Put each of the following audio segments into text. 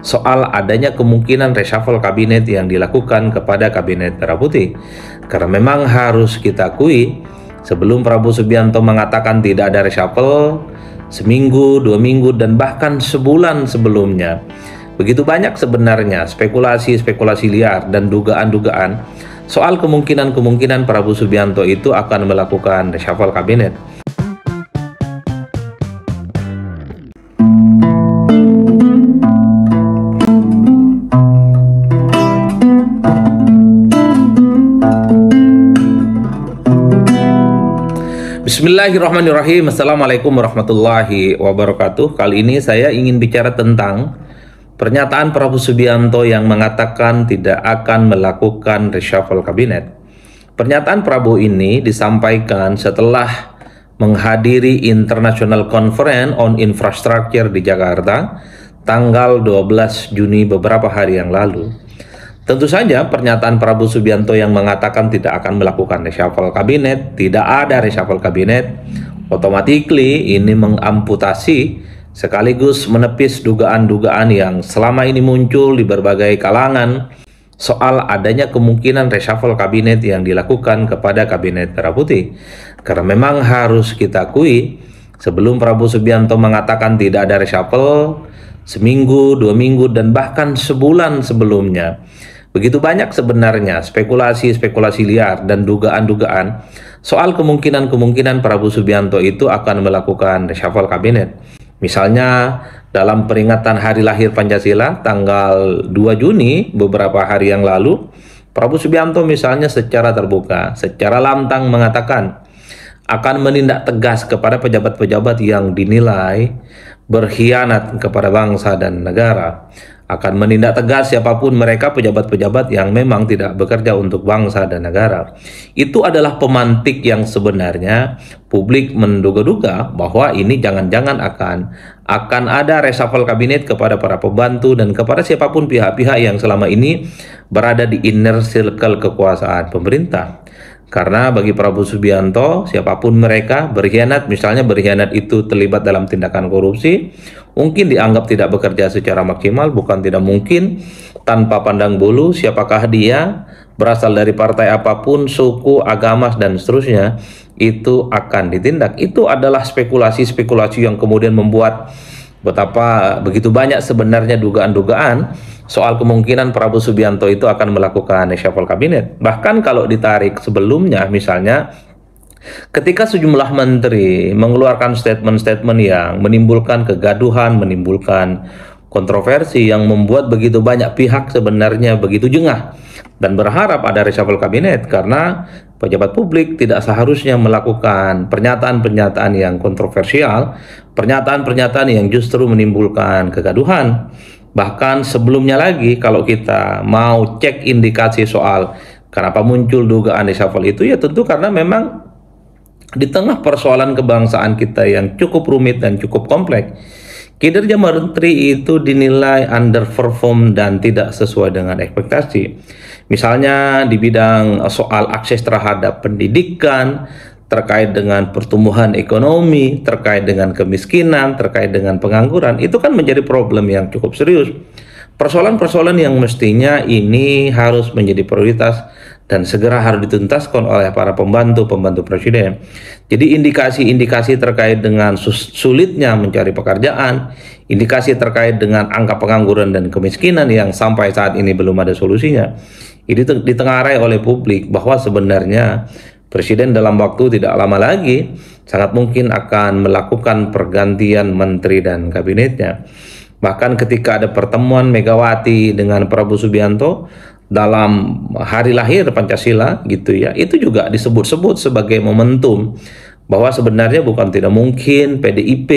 soal adanya kemungkinan reshuffle kabinet yang dilakukan kepada kabinet Merah Putih. Karena memang harus kita akui, sebelum Prabowo Subianto mengatakan tidak ada reshuffle, seminggu, 2 minggu, dan bahkan sebulan sebelumnya, begitu banyak sebenarnya spekulasi-spekulasi liar dan dugaan-dugaan soal kemungkinan-kemungkinan Prabowo Subianto itu akan melakukan reshuffle kabinet. Bismillahirrahmanirrahim. Assalamualaikum warahmatullahi wabarakatuh. Kali ini saya ingin bicara tentang pernyataan Prabowo Subianto yang mengatakan tidak akan melakukan reshuffle kabinet. Pernyataan Prabowo ini disampaikan setelah menghadiri International Conference on Infrastructure di Jakarta tanggal 12 Juni beberapa hari yang lalu. Tentu saja pernyataan Prabowo Subianto yang mengatakan tidak akan melakukan reshuffle kabinet, tidak ada reshuffle kabinet, automatically ini mengamputasi sekaligus menepis dugaan-dugaan yang selama ini muncul di berbagai kalangan soal adanya kemungkinan reshuffle kabinet yang dilakukan kepada kabinet Merah Putih. Karena memang harus kita akui, sebelum Prabowo Subianto mengatakan tidak ada reshuffle, seminggu, 2 minggu, dan bahkan sebulan sebelumnya, begitu banyak sebenarnya spekulasi-spekulasi liar dan dugaan-dugaan soal kemungkinan-kemungkinan Prabowo Subianto itu akan melakukan reshuffle kabinet. Misalnya dalam peringatan hari lahir Pancasila tanggal 2 Juni beberapa hari yang lalu, Prabowo Subianto misalnya secara terbuka, secara lantang mengatakan akan menindak tegas kepada pejabat-pejabat yang dinilai berkhianat kepada bangsa dan negara. Akan menindak tegas siapapun mereka, pejabat-pejabat yang memang tidak bekerja untuk bangsa dan negara. Itu adalah pemantik yang sebenarnya publik menduga-duga bahwa ini jangan-jangan akan ada reshuffle kabinet kepada para pembantu dan kepada siapapun pihak-pihak yang selama ini berada di inner circle kekuasaan pemerintah. Karena bagi Prabowo Subianto, siapapun mereka berkhianat, misalnya berkhianat itu terlibat dalam tindakan korupsi, mungkin dianggap tidak bekerja secara maksimal, bukan tidak mungkin, tanpa pandang bulu siapakah dia, berasal dari partai apapun, suku, agama, dan seterusnya, itu akan ditindak. Itu adalah spekulasi-spekulasi yang kemudian membuat betapa begitu banyak sebenarnya dugaan-dugaan soal kemungkinan Prabowo Subianto itu akan melakukan reshuffle kabinet. Bahkan kalau ditarik sebelumnya, misalnya ketika sejumlah menteri mengeluarkan statement-statement yang menimbulkan kegaduhan, menimbulkan kontroversi yang membuat begitu banyak pihak sebenarnya begitu jengah dan berharap ada reshuffle kabinet, karena pejabat publik tidak seharusnya melakukan pernyataan-pernyataan yang kontroversial, pernyataan-pernyataan yang justru menimbulkan kegaduhan. Bahkan sebelumnya lagi, kalau kita mau cek indikasi soal kenapa muncul dugaan reshuffle itu, ya tentu karena memang di tengah persoalan kebangsaan kita yang cukup rumit dan cukup kompleks, kinerja menteri itu dinilai underperform dan tidak sesuai dengan ekspektasi. Misalnya di bidang soal akses terhadap pendidikan, terkait dengan pertumbuhan ekonomi, terkait dengan kemiskinan, terkait dengan pengangguran, itu kan menjadi problem yang cukup serius. Persoalan-persoalan yang mestinya ini harus menjadi prioritas dan segera harus dituntaskan oleh para pembantu presiden. Jadi indikasi-indikasi terkait dengan sulitnya mencari pekerjaan, indikasi terkait dengan angka pengangguran dan kemiskinan yang sampai saat ini belum ada solusinya, ini ditengarai oleh publik bahwa sebenarnya Presiden dalam waktu tidak lama lagi sangat mungkin akan melakukan pergantian menteri dan kabinetnya. Bahkan ketika ada pertemuan Megawati dengan Prabowo Subianto dalam hari lahir Pancasila gitu ya, itu juga disebut-sebut sebagai momentum bahwa sebenarnya bukan tidak mungkin PDIP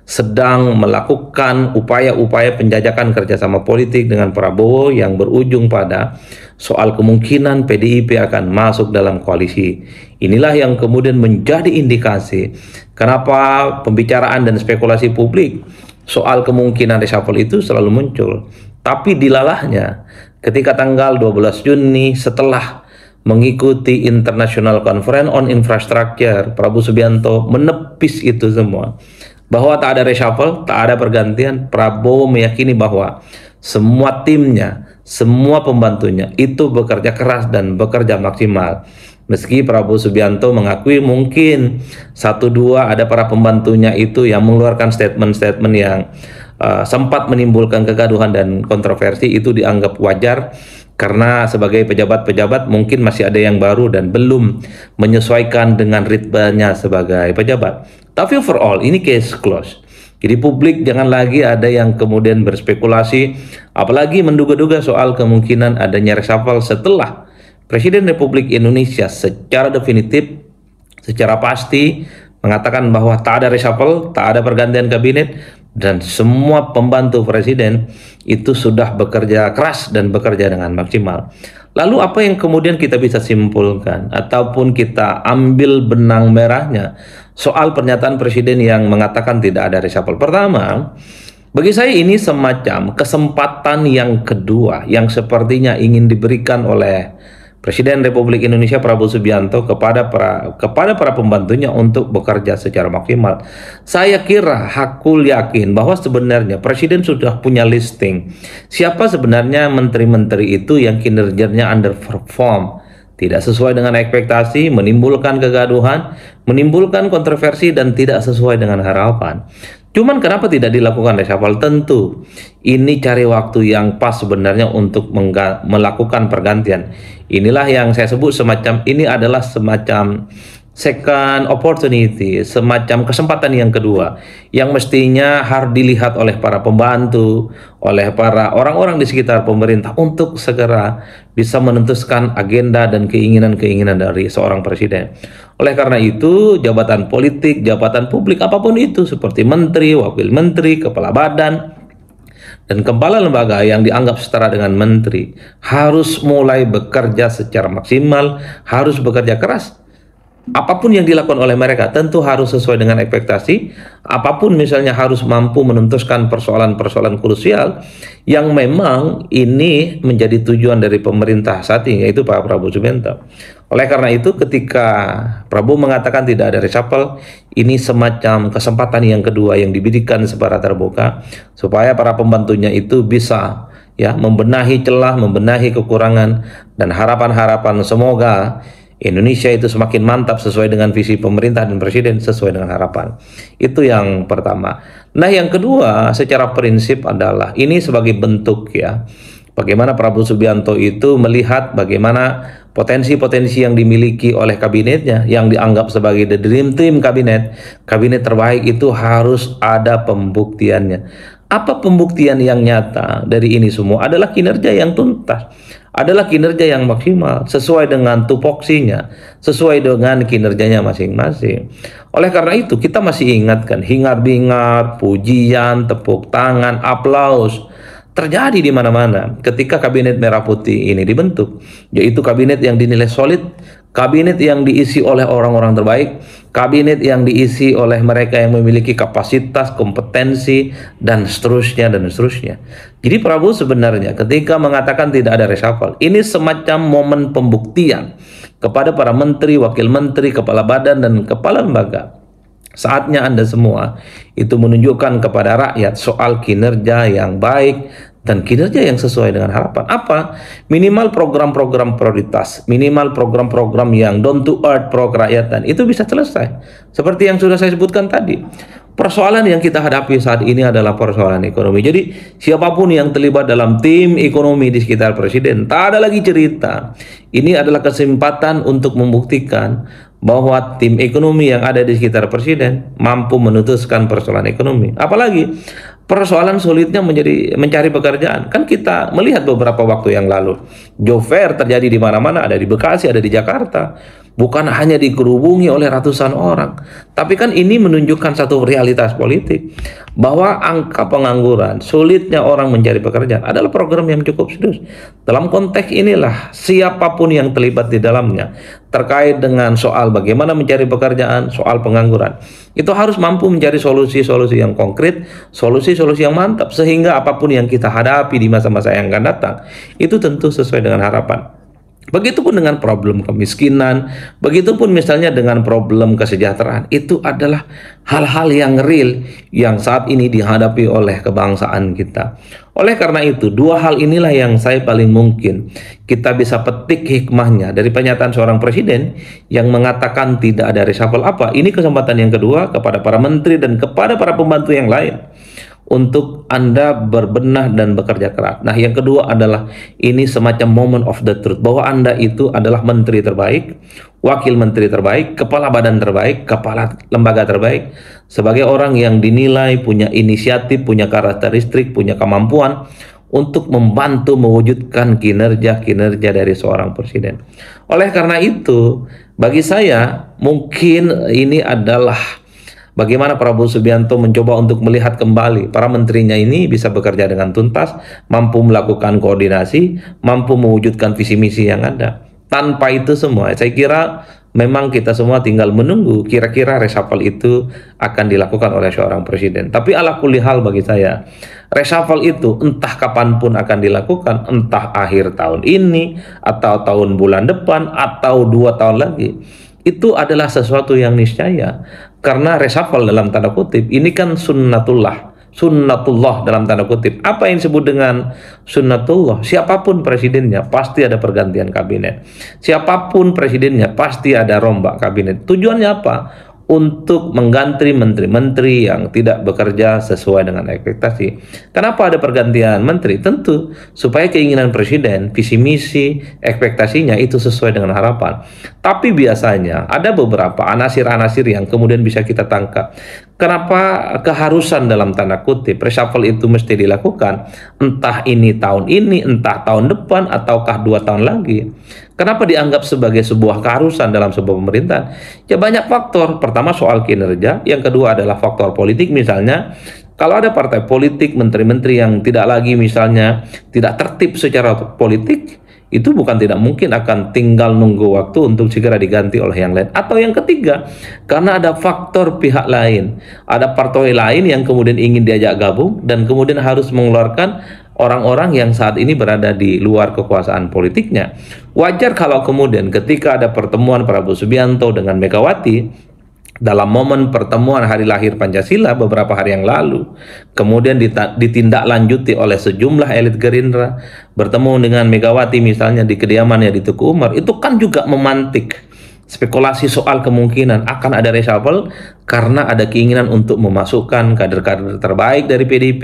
sedang melakukan upaya-upaya penjajakan kerjasama politik dengan Prabowo yang berujung pada soal kemungkinan PDIP akan masuk dalam koalisi. Inilah yang kemudian menjadi indikasi kenapa pembicaraan dan spekulasi publik soal kemungkinan reshuffle itu selalu muncul. Tapi dilalahnya ketika tanggal 12 Juni setelah mengikuti International Conference on Infrastructure, Prabowo Subianto menepis itu semua. bahwa tak ada reshuffle, tak ada pergantian. Prabowo meyakini bahwa semua timnya, semua pembantunya itu bekerja keras dan bekerja maksimal. Meski Prabowo Subianto mengakui mungkin satu dua ada para pembantunya itu yang mengeluarkan statement-statement yang sempat menimbulkan kegaduhan dan kontroversi, itu dianggap wajar karena sebagai pejabat-pejabat mungkin masih ada yang baru dan belum menyesuaikan dengan ritmenya sebagai pejabat. Tapi overall ini case close. Jadi publik jangan lagi ada yang kemudian berspekulasi, apalagi menduga-duga soal kemungkinan adanya reshuffle setelah Presiden Republik Indonesia secara definitif, secara pasti mengatakan bahwa tak ada reshuffle, tak ada pergantian kabinet, dan semua pembantu presiden itu sudah bekerja keras dan bekerja dengan maksimal. Lalu apa yang kemudian kita bisa simpulkan ataupun kita ambil benang merahnya soal pernyataan presiden yang mengatakan tidak ada reshuffle? Pertama, bagi saya ini semacam kesempatan yang kedua yang sepertinya ingin diberikan oleh Presiden Republik Indonesia Prabowo Subianto kepada para pembantunya untuk bekerja secara maksimal. Saya kira, hakul yakin bahwa sebenarnya Presiden sudah punya listing siapa sebenarnya menteri-menteri itu yang kinerjanya underperform, tidak sesuai dengan ekspektasi, menimbulkan kegaduhan, menimbulkan kontroversi, dan tidak sesuai dengan harapan. Cuman kenapa tidak dilakukan reshuffle? Tentu ini cari waktu yang pas sebenarnya untuk melakukan pergantian. Inilah yang saya sebut semacam ini adalah semacam second opportunity, semacam kesempatan yang kedua yang mestinya harus dilihat oleh para pembantu, oleh para orang-orang di sekitar pemerintah untuk segera bisa menentukan agenda dan keinginan-keinginan dari seorang presiden. Oleh karena itu, jabatan politik, jabatan publik, apapun itu seperti menteri, wakil menteri, kepala badan, dan kepala lembaga yang dianggap setara dengan menteri harus mulai bekerja secara maksimal, harus bekerja keras. Apapun yang dilakukan oleh mereka tentu harus sesuai dengan ekspektasi. Apapun misalnya harus mampu menuntaskan persoalan-persoalan krusial yang memang ini menjadi tujuan dari pemerintah saat ini, yaitu Pak Prabowo Subianto. Oleh karena itu, ketika Prabowo mengatakan tidak ada reshuffle, ini semacam kesempatan yang kedua yang diberikan secara terbuka supaya para pembantunya itu bisa membenahi celah, membenahi kekurangan, dan harapan-harapan semoga Indonesia itu semakin mantap sesuai dengan visi pemerintah dan presiden, sesuai dengan harapan. Itu yang pertama. Nah, yang kedua secara prinsip adalah ini sebagai bentuk bagaimana Prabowo Subianto itu melihat bagaimana potensi-potensi yang dimiliki oleh kabinetnya yang dianggap sebagai the dream team kabinet terbaik, itu harus ada pembuktiannya. Apa pembuktian yang nyata dari ini semua? Adalah kinerja yang tuntas, adalah kinerja yang maksimal, sesuai dengan tupoksinya, sesuai dengan kinerjanya masing-masing. Oleh karena itu, kita masih ingatkan, hingar-bingar, pujian, tepuk tangan, aplaus terjadi di mana-mana ketika kabinet merah putih ini dibentuk, yaitu kabinet yang dinilai solid, kabinet yang diisi oleh orang-orang terbaik, kabinet yang diisi oleh mereka yang memiliki kapasitas, kompetensi, dan seterusnya, dan seterusnya. Jadi Prabowo sebenarnya ketika mengatakan tidak ada reshuffle, ini semacam momen pembuktian kepada para menteri, wakil menteri, kepala badan, dan kepala lembaga. Saatnya Anda semua itu menunjukkan kepada rakyat soal kinerja yang baik dan kinerja yang sesuai dengan harapan. Apa? Minimal program-program prioritas, minimal program-program yang down to earth pro kerakyatan itu bisa selesai. Seperti yang sudah saya sebutkan tadi. Persoalan yang kita hadapi saat ini adalah persoalan ekonomi. Jadi siapapun yang terlibat dalam tim ekonomi di sekitar presiden, tak ada lagi cerita. Ini adalah kesempatan untuk membuktikan bahwa tim ekonomi yang ada di sekitar presiden mampu memutuskan persoalan ekonomi. Apalagi persoalan sulitnya mencari pekerjaan. Kan kita melihat beberapa waktu yang lalu, job fair terjadi di mana-mana, ada di Bekasi, ada di Jakarta. Bukan hanya dikerubungi oleh ratusan orang, tapi kan ini menunjukkan satu realitas politik bahwa angka pengangguran, sulitnya orang mencari pekerjaan adalah program yang cukup serius. Dalam konteks inilah siapapun yang terlibat di dalamnya terkait dengan soal bagaimana mencari pekerjaan, soal pengangguran, itu harus mampu mencari solusi-solusi yang konkret, solusi-solusi yang mantap, sehingga apapun yang kita hadapi di masa-masa yang akan datang itu tentu sesuai dengan harapan. Begitupun dengan problem kemiskinan, begitupun misalnya dengan problem kesejahteraan. Itu adalah hal-hal yang real yang saat ini dihadapi oleh kebangsaan kita. Oleh karena itu, dua hal inilah yang saya paling mungkin kita bisa petik hikmahnya dari pernyataan seorang presiden yang mengatakan tidak ada reshuffle apa. Ini kesempatan yang kedua kepada para menteri dan kepada para pembantu yang lain untuk Anda berbenah dan bekerja keras. Nah, yang kedua adalah ini semacam moment of the truth, bahwa Anda itu adalah menteri terbaik, wakil menteri terbaik, kepala badan terbaik, kepala lembaga terbaik, sebagai orang yang dinilai punya inisiatif, punya karakteristik, punya kemampuan untuk membantu mewujudkan kinerja-kinerja dari seorang presiden. Oleh karena itu, bagi saya mungkin ini adalah bagaimana Prabowo Subianto mencoba untuk melihat kembali para menterinya ini bisa bekerja dengan tuntas, mampu melakukan koordinasi, mampu mewujudkan visi misi yang ada. Tanpa itu semua, saya kira memang kita semua tinggal menunggu kira-kira reshuffle itu akan dilakukan oleh seorang presiden. Tapi ala kulli hal bagi saya, reshuffle itu entah kapanpun akan dilakukan, entah akhir tahun ini, atau tahun bulan depan, atau 2 tahun lagi. Itu adalah sesuatu yang niscaya. Karena reshuffle dalam tanda kutip, ini kan sunnatullah dalam tanda kutip. Apa yang disebut dengan sunnatullah? Siapapun presidennya pasti ada pergantian kabinet. Siapapun presidennya pasti ada rombak kabinet. Tujuannya apa? Untuk mengganti menteri-menteri yang tidak bekerja sesuai dengan ekspektasi. Kenapa ada pergantian menteri? Tentu supaya keinginan presiden, visi misi, ekspektasinya itu sesuai dengan harapan. Tapi biasanya ada beberapa anasir-anasir yang kemudian bisa kita tangkap. Kenapa keharusan dalam tanda kutip reshuffle itu mesti dilakukan? Entah ini tahun ini, entah tahun depan, ataukah 2 tahun lagi. Kenapa dianggap sebagai sebuah keharusan dalam sebuah pemerintahan? Ya banyak faktor. Pertama soal kinerja, yang kedua adalah faktor politik. Misalnya kalau ada partai politik, menteri-menteri yang tidak lagi misalnya tidak tertib secara politik, itu bukan tidak mungkin akan tinggal nunggu waktu untuk segera diganti oleh yang lain. Atau yang ketiga, karena ada faktor pihak lain, ada partai lain yang kemudian ingin diajak gabung dan kemudian harus mengeluarkan orang-orang yang saat ini berada di luar kekuasaan politiknya. Wajar kalau kemudian ketika ada pertemuan Prabowo Subianto dengan Megawati dalam momen pertemuan hari lahir Pancasila beberapa hari yang lalu, kemudian ditindaklanjuti oleh sejumlah elit Gerindra, bertemu dengan Megawati misalnya di kediamannya di Tugu Umar, itu kan juga memantik spekulasi soal kemungkinan akan ada reshuffle karena ada keinginan untuk memasukkan kader-kader terbaik dari PDIP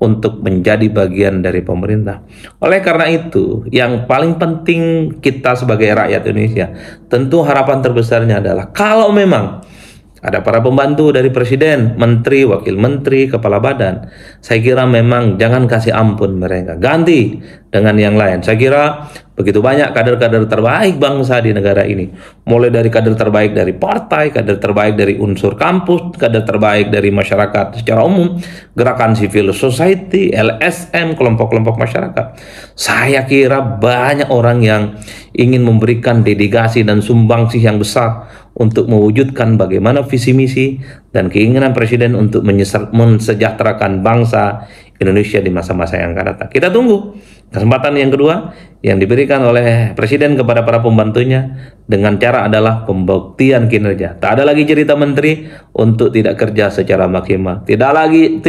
untuk menjadi bagian dari pemerintah. Oleh karena itu, yang paling penting kita sebagai rakyat Indonesia, tentu harapan terbesarnya adalah kalau memang ada para pembantu dari presiden, menteri, wakil menteri, kepala badan, saya kira memang jangan kasih ampun mereka, ganti dengan yang lain. Saya kira begitu banyak kader-kader terbaik bangsa di negara ini, mulai dari kader terbaik dari partai, kader terbaik dari unsur kampus, kader terbaik dari masyarakat secara umum, gerakan civil society, LSM, kelompok-kelompok masyarakat. Saya kira banyak orang yang ingin memberikan dedikasi dan sumbangsih yang besar untuk mewujudkan bagaimana visi misi dan keinginan presiden untuk mensejahterakan bangsa Indonesia di masa-masa yang akan datang. Kita tunggu kesempatan yang kedua yang diberikan oleh presiden kepada para pembantunya dengan cara adalah pembuktian kinerja. Tak ada lagi cerita menteri untuk tidak kerja secara maksimal. Tidak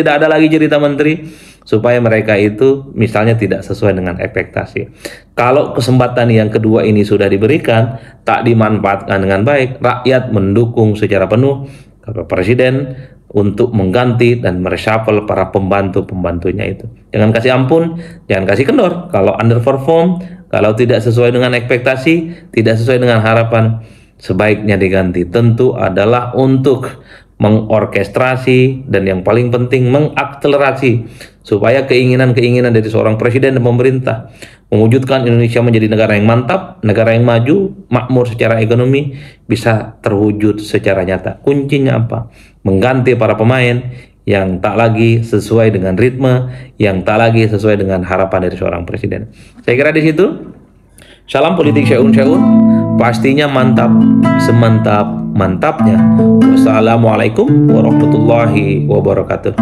ada lagi cerita menteri supaya mereka itu misalnya tidak sesuai dengan ekspektasi. Kalau kesempatan yang kedua ini sudah diberikan, tak dimanfaatkan dengan baik, rakyat mendukung secara penuh Bapak Presiden untuk mengganti dan mereshuffle para pembantu-pembantunya itu. Jangan kasih ampun, jangan kasih kendor. Kalau underperform, kalau tidak sesuai dengan ekspektasi, tidak sesuai dengan harapan, sebaiknya diganti. Tentu adalah untuk mengorkestrasi dan yang paling penting mengakselerasi supaya keinginan-keinginan dari seorang presiden dan pemerintah mewujudkan Indonesia menjadi negara yang mantap, negara yang maju, makmur secara ekonomi bisa terwujud secara nyata. Kuncinya apa? Mengganti para pemain yang tak lagi sesuai dengan ritme, yang tak lagi sesuai dengan harapan dari seorang presiden. Saya kira di situ. Salam politik syaun-syaun, pastinya mantap semantap-mantapnya. Wassalamualaikum warahmatullahi wabarakatuh.